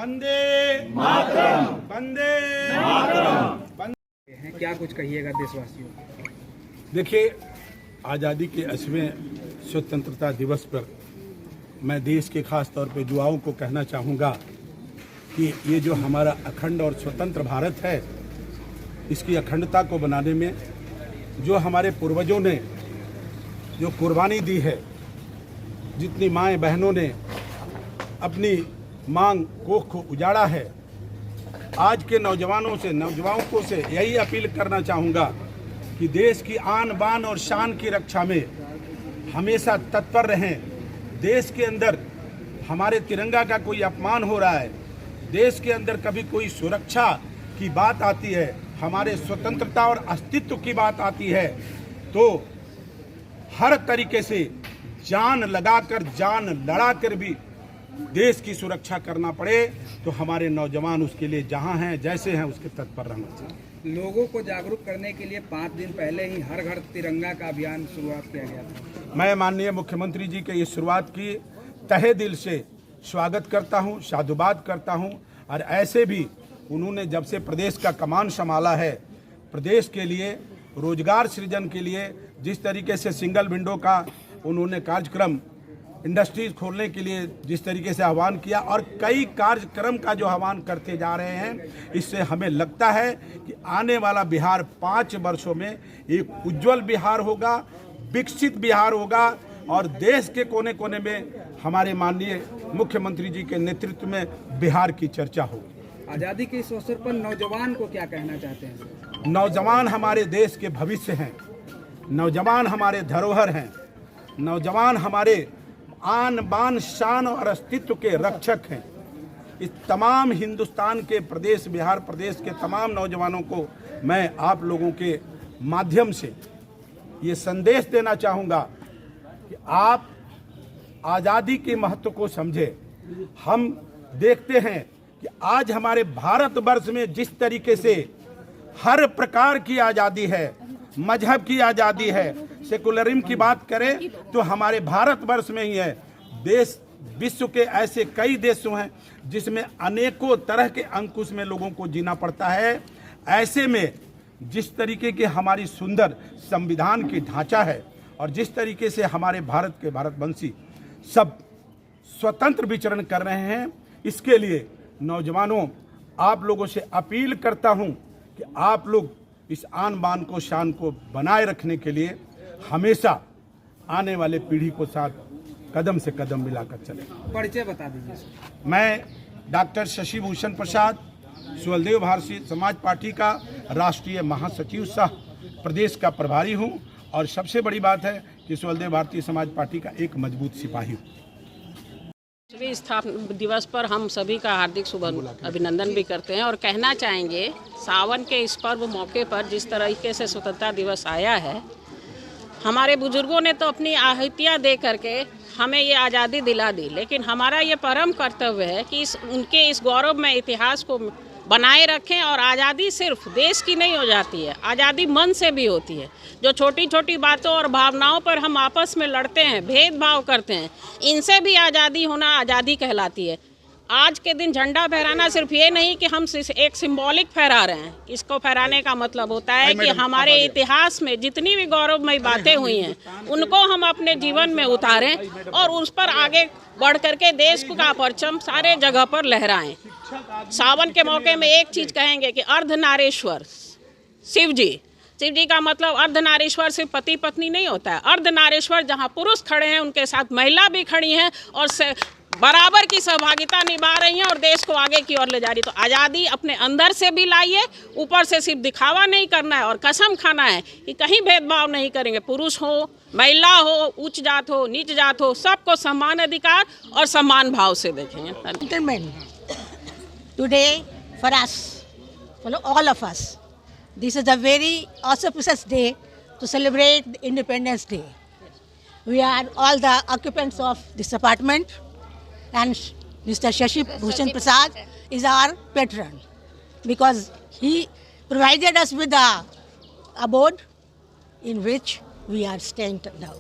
वंदे मातरम, वंदे मातरम। क्या कुछ कहिएगा देशवासियों को? देखिए, आज़ादी के 80वें स्वतंत्रता दिवस पर मैं देश के खास तौर पे युवाओं को कहना चाहूँगा कि ये जो हमारा अखंड और स्वतंत्र भारत है, इसकी अखंडता को बनाने में जो हमारे पूर्वजों ने जो कुर्बानी दी है, जितनी माएँ बहनों ने अपनी मांग कोख को उजाड़ा है, आज के नौजवानों से यही अपील करना चाहूँगा कि देश की आन बान और शान की रक्षा में हमेशा तत्पर रहें। देश के अंदर हमारे तिरंगा का कोई अपमान हो रहा है, देश के अंदर कभी कोई सुरक्षा की बात आती है, हमारे स्वतंत्रता और अस्तित्व की बात आती है, तो हर तरीके से जान लगाकर, जान लड़ाकर भी देश की सुरक्षा करना पड़े तो हमारे नौजवान उसके लिए जहां हैं, जैसे हैं, उसके तत्पर रहना चाहिए। लोगों को जागरूक करने के लिए 5 दिन पहले ही हर घर तिरंगा का अभियान शुरुआत किया गया था। मैं माननीय मुख्यमंत्री जी के ये शुरुआत की तहे दिल से स्वागत करता हूं, साधुवाद करता हूं। और ऐसे भी उन्होंने जब से प्रदेश का कमान संभाला है, प्रदेश के लिए रोजगार सृजन के लिए जिस तरीके से सिंगल विंडो का उन्होंने कार्यक्रम, इंडस्ट्रीज खोलने के लिए जिस तरीके से आह्वान किया और कई कार्यक्रम का जो आह्वान करते जा रहे हैं, इससे हमें लगता है कि आने वाला बिहार 5 वर्षों में एक उज्जवल बिहार होगा, विकसित बिहार होगा और देश के कोने कोने में हमारे माननीय मुख्यमंत्री जी के नेतृत्व में बिहार की चर्चा होगी। आज़ादी के इस अवसर पर नौजवान को क्या कहना चाहते हैं? नौजवान हमारे देश के भविष्य हैं, नौजवान हमारे धरोहर हैं, नौजवान हमारे आन बान शान और अस्तित्व के रक्षक हैं। इस तमाम हिंदुस्तान के प्रदेश, बिहार प्रदेश के तमाम नौजवानों को मैं आप लोगों के माध्यम से ये संदेश देना चाहूँगा कि आप आज़ादी के महत्व को समझें। हम देखते हैं कि आज हमारे भारतवर्ष में जिस तरीके से हर प्रकार की आज़ादी है, मजहब की आज़ादी है, सेकुलरिज्म की बात करें तो हमारे भारतवर्ष में ही है। देश विश्व के ऐसे कई देशों हैं जिसमें अनेकों तरह के अंकुश में लोगों को जीना पड़ता है। ऐसे में जिस तरीके की हमारी सुंदर संविधान की ढांचा है और जिस तरीके से हमारे भारत के भारतवंशी सब स्वतंत्र विचरण कर रहे हैं, इसके लिए नौजवानों आप लोगों से अपील करता हूं कि आप लोग इस आन बान को, शान को बनाए रखने के लिए हमेशा आने वाले पीढ़ी को साथ कदम से कदम मिलाकर चलें। परिचय बता दीजिए। मैं डॉक्टर शशि भूषण प्रसाद, सुहलदेव भारतीय समाज पार्टी का राष्ट्रीय महासचिव सह प्रदेश का प्रभारी हूं और सबसे बड़ी बात है कि सुहलदेव भारतीय समाज पार्टी का एक मजबूत सिपाही हूँ। स्थापना दिवस पर हम सभी का हार्दिक शुभ अभिनंदन भी करते हैं और कहना चाहेंगे, सावन के इस पर्व मौके पर जिस तरीके से स्वतंत्रता दिवस आया है, हमारे बुजुर्गों ने तो अपनी आहुतियाँ दे करके हमें ये आज़ादी दिला दी, लेकिन हमारा ये परम कर्तव्य है कि उनके इस गौरवमय इतिहास को बनाए रखें। और आज़ादी सिर्फ देश की नहीं हो जाती है, आज़ादी मन से भी होती है। जो छोटी छोटी बातों और भावनाओं पर हम आपस में लड़ते हैं, भेदभाव करते हैं, इनसे भी आज़ादी होना आज़ादी कहलाती है। आज के दिन झंडा फहराना सिर्फ ये नहीं कि हम एक सिंबॉलिक फहरा रहे हैं, इसको फहराने का मतलब होता है कि हमारे इतिहास में जितनी भी गौरवमयी बातें हुई हैं उनको हम अपने जीवन में उतारें और उस पर आगे बढ़ करके देश का परचम सारे जगह पर लहराएं। सावन के मौके में एक चीज़ कहेंगे कि अर्धनारीश्वर शिव जी का मतलब अर्धनारीश्वर सिर्फ पति पत्नी नहीं होता है। अर्धनारीश्वर जहाँ पुरुष खड़े हैं उनके साथ महिला भी खड़ी हैं और बराबर की सहभागिता निभा रही हैं और देश को आगे की ओर ले जा रही। तो आज़ादी अपने अंदर से भी लाइए, ऊपर से सिर्फ दिखावा नहीं करना है और कसम खाना है कि कहीं भेदभाव नहीं करेंगे। पुरुष हो, महिला हो, उच्च जात हो, नीच जात हो, सबको समान अधिकार और समान भाव से देखेंगे। Today, for us, for all of us, this is a very auspicious day to celebrate the Independence Day. We are all the occupants of this apartment, and Mr. Shashi Bhushan Prasad is our patron because he provided us with the abode in which we are staying now.